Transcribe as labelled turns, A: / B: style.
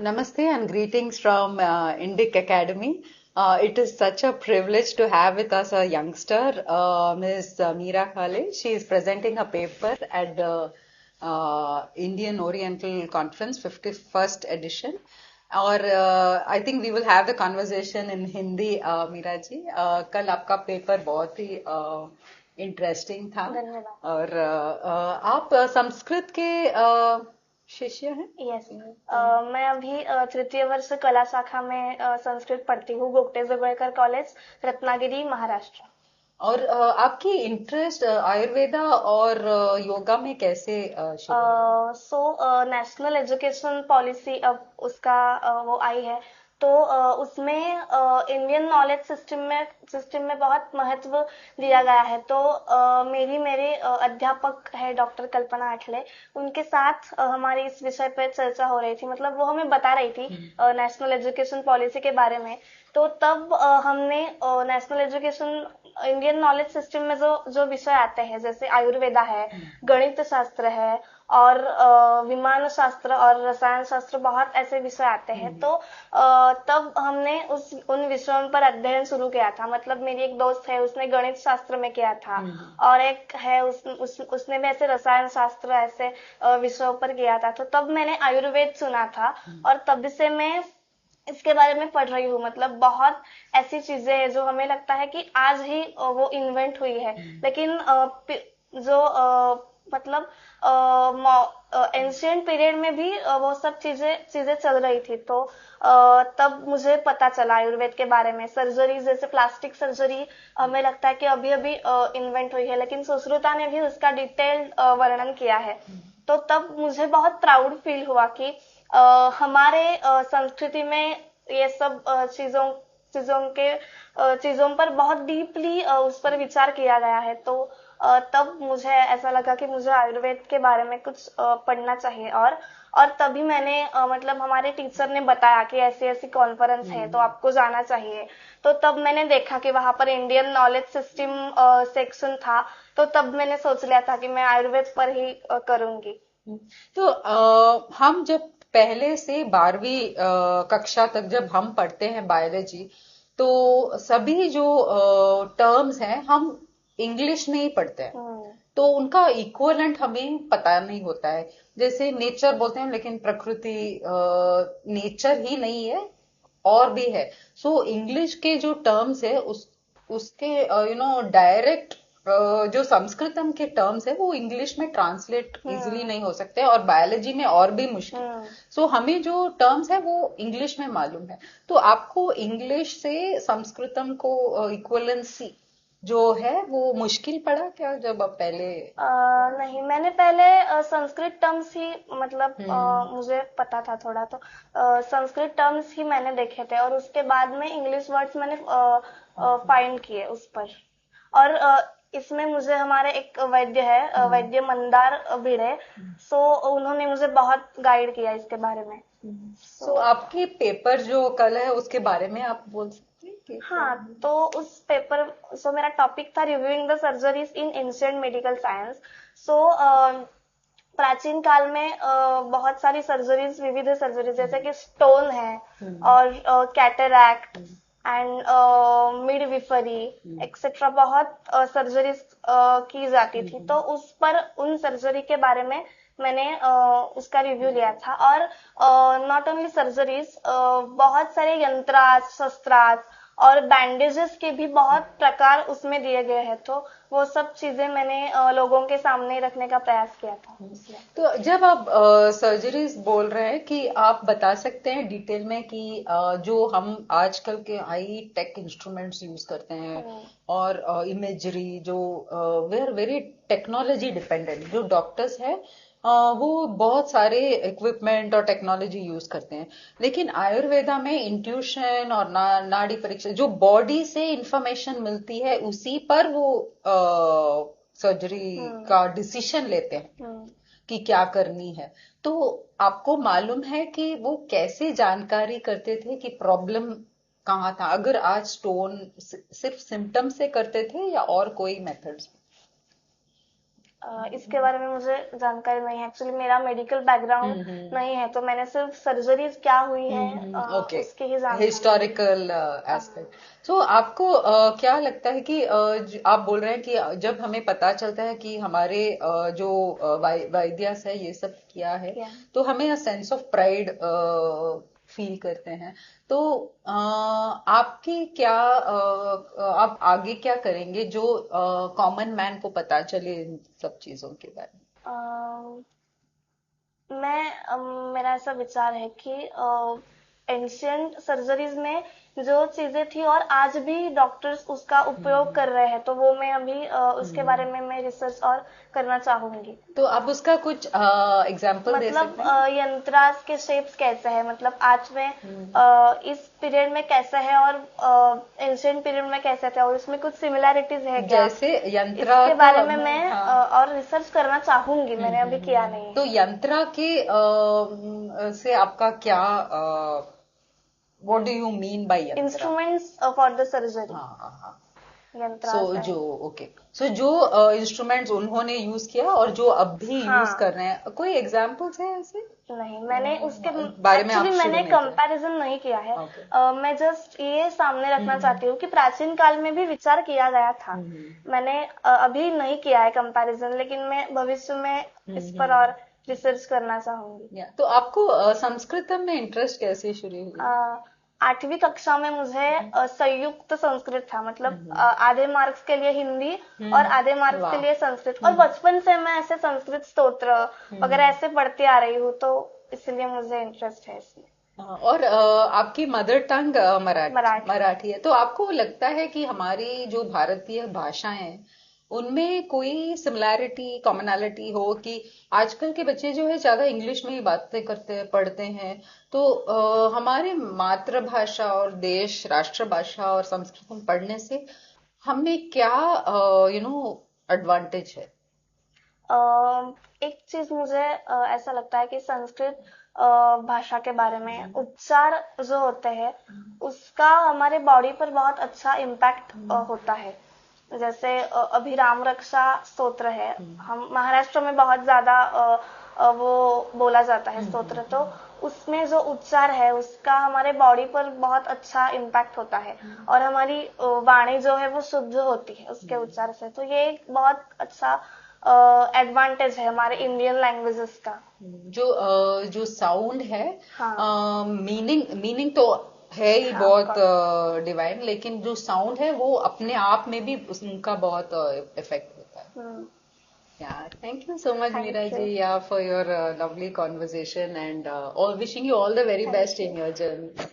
A: Namaste and greetings from Indic Academy. It is such a privilege to have with us a youngster, Ms. Meera Khale. She is presenting a paper at the Indian Oriental Conference 51st edition. और I think we will have the conversation in Hindi Meera ji. कल आपका paper बहुत ही interesting था.
B: धन्यवाद.
A: और आप संस्कृत के शिष्य हैं?
B: यस. मैं अभी तृतीय वर्ष कला शाखा में संस्कृत पढ़ती हूँ, गोगटे जोगळेकर कॉलेज, रत्नागिरी, महाराष्ट्र.
A: और आपकी इंटरेस्ट आयुर्वेदा और योगा में कैसे
B: नेशनल एजुकेशन पॉलिसी अब उसका वो आई है, तो उसमें इंडियन नॉलेज सिस्टम में बहुत महत्व दिया गया है. तो मेरे अध्यापक है डॉक्टर कल्पना आठले, उनके साथ हमारी इस विषय पर चर्चा हो रही थी. मतलब वो हमें बता रही थी नेशनल एजुकेशन पॉलिसी के बारे में. तो तब हमने national education Indian knowledge system में जो विषय आते हैं, जैसे आयुर्वेदा है, गणित शास्त्र है और विमान शास्त्र और रसायन शास्त्र, बहुत ऐसे विषय आते हैं. तो तब हमने उन विषयों पर अध्ययन शुरू किया था. मतलब मेरी एक दोस्त है, उसने गणित शास्त्र में किया था, और एक है उसने भी ऐसे रसायन शास्त्र ऐसे विषयों पर किया था. तो तब मैंने आयुर्वेद सुना था और तब से मैं इसके बारे में पढ़ रही हूँ. मतलब बहुत ऐसी चीजें हैं जो हमें लगता है कि आज ही वो इन्वेंट हुई है, लेकिन जो मतलब एंशिएंट पीरियड में भी वो सब चीजें चल रही थी. तो तब मुझे पता चला आयुर्वेद के बारे में. सर्जरी जैसे प्लास्टिक सर्जरी हमें लगता है कि अभी अभी इन्वेंट हुई है, लेकिन सुश्रुता ने भी उसका डिटेल्ड वर्णन किया है. तो तब मुझे बहुत प्राउड फील हुआ कि हमारे संस्कृति में ये सब चीजों पर बहुत डीपली उस पर विचार किया गया है. तो तब मुझे ऐसा लगा कि मुझे आयुर्वेद के बारे में कुछ पढ़ना चाहिए. और तभी मैंने मतलब हमारे टीचर ने बताया कि ऐसी ऐसी कॉन्फ्रेंस है, तो आपको जाना चाहिए. तो तब मैंने देखा कि वहां पर इंडियन नॉलेज सिस्टम सेक्शन था. तो तब मैंने सोच लिया था कि मैं आयुर्वेद पर ही करूंगी.
A: तो हम जब पहले से 12वीं कक्षा तक जब हम पढ़ते हैं बायोलॉजी, तो सभी जो टर्म्स हैं हम इंग्लिश में ही पढ़ते हैं. तो उनका इक्विवेलेंट हमें पता नहीं होता है. जैसे नेचर बोलते हैं, लेकिन प्रकृति नेचर ही नहीं है, और भी है. सो इंग्लिश के जो टर्म्स है उसके डायरेक्ट जो संस्कृतम के टर्म्स है वो इंग्लिश में ट्रांसलेट इजीली नहीं हो सकते, और बायोलॉजी में और भी मुश्किल. सो हमें जो टर्म्स है वो इंग्लिश में मालूम है. तो आपको इंग्लिश से संस्कृतम को इक्वलेंसी जो है वो मुश्किल पड़ा क्या जब आप पहले?
B: नहीं, मैंने पहले संस्कृत टर्म्स ही मतलब मुझे पता था थोड़ा. तो संस्कृत टर्म्स ही मैंने देखे थे, और उसके बाद में इंग्लिश वर्ड्स मैंने फाइंड किए उस पर. और इसमें मुझे हमारे एक वैद्य है, वैद्य मंदार भिड़े, सो उन्होंने मुझे बहुत गाइड किया इसके बारे में.
A: सो आपके पेपर जो कल है उसके बारे में आप बोल सकते हैं?
B: हाँ, तो उस पेपर मेरा टॉपिक था reviewing the surgeries in ancient medical science. प्राचीन काल में बहुत सारी सर्जरीज, विविध सर्जरीज, जैसे कि स्टोन है और कैटरैक्ट एंड मिडविफरी एक्सेट्रा, बहुत सर्जरीज की जाती थी. तो उस पर उन सर्जरी के बारे में मैंने उसका रिव्यू लिया था. और नॉट ओनली सर्जरीज, बहुत सारे यंत्रास्त्र, शस्त्रास्त्र और बैंडेजेस के भी बहुत प्रकार उसमें दिए गए हैं. तो वो सब चीजें मैंने लोगों के सामने रखने का प्रयास किया था.
A: तो जब आप सर्जरीज बोल रहे हैं, कि आप बता सकते हैं डिटेल में कि जो हम आजकल के हाई टेक इंस्ट्रूमेंट्स यूज करते हैं और इमेजरी जो वेर वेरी टेक्नोलॉजी डिपेंडेंट जो डॉक्टर्स है, वो बहुत सारे इक्विपमेंट और टेक्नोलॉजी यूज करते हैं. लेकिन आयुर्वेदा में इंट्यूशन और नाड़ी परीक्षा, जो बॉडी से इंफॉर्मेशन मिलती है उसी पर वो सर्जरी का डिसीजन लेते हैं कि क्या करनी है. तो आपको मालूम है कि वो कैसे जानकारी करते थे कि प्रॉब्लम कहाँ था? अगर आज स्टोन सिर्फ सिम्टम से करते थे या और कोई मेथड्स?
B: इसके बारे में मुझे जानकारी नहीं है। एक्चुअली मेरा मेडिकल बैकग्राउंड
A: हम्म
B: नहीं है, तो मैंने सिर्फ सर्जरीज क्या हुई है
A: ओके,
B: उसकी ही जानकारी है।
A: हिस्टोरिकल
B: हाँ।
A: एस्पेक्ट। तो आपको क्या लगता है कि आप बोल रहे हैं कि जब हमें पता चलता है कि हमारे जो वैद्यस है ये सब किया है,
B: क्या?
A: तो हमें सेंस ऑफ प्राइड फील करते हैं। तो आपकी क्या आप आगे क्या करेंगे जो कॉमन मैन को पता चले इन सब चीजों के बारे
B: अ, मैं मेरा ऐसा विचार है कि एंशियंट सर्जरीज में जो चीजें थी और आज भी डॉक्टर्स उसका उपयोग
A: में?
B: कर रहे हैं, तो वो मैं अभी उसके बारे
A: हम्म,
B: में मैं रिसर्च और करना चाहूंगी।
A: तो आप उसका कुछ एग्जाम्पल दे
B: मतलब
A: सकते हैं?
B: यंत्रास के शेप्स कैसे है, मतलब आज में
A: हम्म,
B: इस पीरियड में कैसा है और एंशियंट पीरियड में कैसे थे, और इसमें कुछ सिमिलैरिटीज है क्या,
A: जैसे यंत्रा
B: इसके
A: का
B: बारे में
A: मैं,
B: मैं
A: हाँ।
B: और रिसर्च करना चाहूंगी। मैंने अभी किया नहीं
A: तो
B: है।
A: यंत्रा के से आपका क्या, what do you mean by यंत्रा?
B: इंस्ट्रूमेंट्स फॉर द सर्जरी,
A: हाँ हाँ हाँ। सो
B: यंत्रास है।
A: जो ओके, सो जो इंस्ट्रूमेंट्स उन्होंने यूज किया और जो अब भी यूज
B: हाँ।
A: कर रहे हैं, कोई एग्जांपल्स हैं ऐसे
B: नहीं, मैंने उसके
A: बारे में
B: एक्चुअली
A: आप शुरू
B: मैंने
A: नहीं किया?
B: कंपैरिजन नहीं किया है।
A: ओके।
B: मैं जस्ट ये सामने रखना
A: हम्म
B: चाहती हूँ कि प्राचीन काल में भी विचार किया गया था।
A: हम्म
B: मैंने अभी नहीं किया है कंपैरिजन, लेकिन मैं भविष्य में इस पर
A: हम्म।
B: और रिसर्च करना चाहूंगी।
A: तो आपको संस्कृत में इंटरेस्ट कैसे शुरू हुई?
B: 8वीं कक्षा में मुझे संयुक्त संस्कृत था, मतलब
A: हम्म
B: आधे मार्क्स के लिए हिंदी और आधे मार्क्स के
A: वाह।
B: लिए संस्कृत, और बचपन से मैं ऐसे संस्कृत स्तोत्र वगैरह
A: हम्म।
B: ऐसे पढ़ती आ रही हूँ, तो इसलिए मुझे इंटरेस्ट है इसमें।
A: और आपकी मदर टंग
B: मराठी।
A: मराठी है, तो आपको लगता है कि हमारी जो भारतीय भाषाएं हैं उनमें कोई सिमिलैरिटी कॉमनैलिटी हो, कि आजकल के बच्चे जो है ज्यादा इंग्लिश में ही बातें करते हैं पढ़ते हैं, तो हमारे मातृभाषा और देश राष्ट्रभाषा और संस्कृत में पढ़ने से हमें क्या एडवांटेज है?
B: एक चीज मुझे ऐसा लगता है कि संस्कृत भाषा के बारे में उच्चार जो होते हैं उसका हमारे बॉडी पर बहुत अच्छा इम्पैक्ट होता है। जैसे अभी राम रक्षा स्तोत्र है, हम महाराष्ट्र में बहुत ज्यादा वो बोला जाता है स्तोत्र, तो उसमें जो उच्चार है उसका हमारे बॉडी पर बहुत अच्छा इम्पैक्ट होता है, और हमारी वाणी जो है वो शुद्ध होती है उसके उच्चार से। तो ये एक बहुत अच्छा एडवांटेज है हमारे इंडियन लैंग्वेजेस का।
A: जो साउंड है,
B: हाँ।
A: मीनिंग मीनिंग तो है ही
B: हाँ, ऑफ
A: बहुत
B: कोर्स।
A: डिवाइन, लेकिन जो साउंड है वो अपने आप में भी उनका बहुत इफेक्ट होता है। Yeah, thank you so much, Meera
B: thank
A: ji,
B: you.
A: yeah, for your lovely conversation, and all wishing you all the very
B: thank
A: best
B: you.
A: in your journey.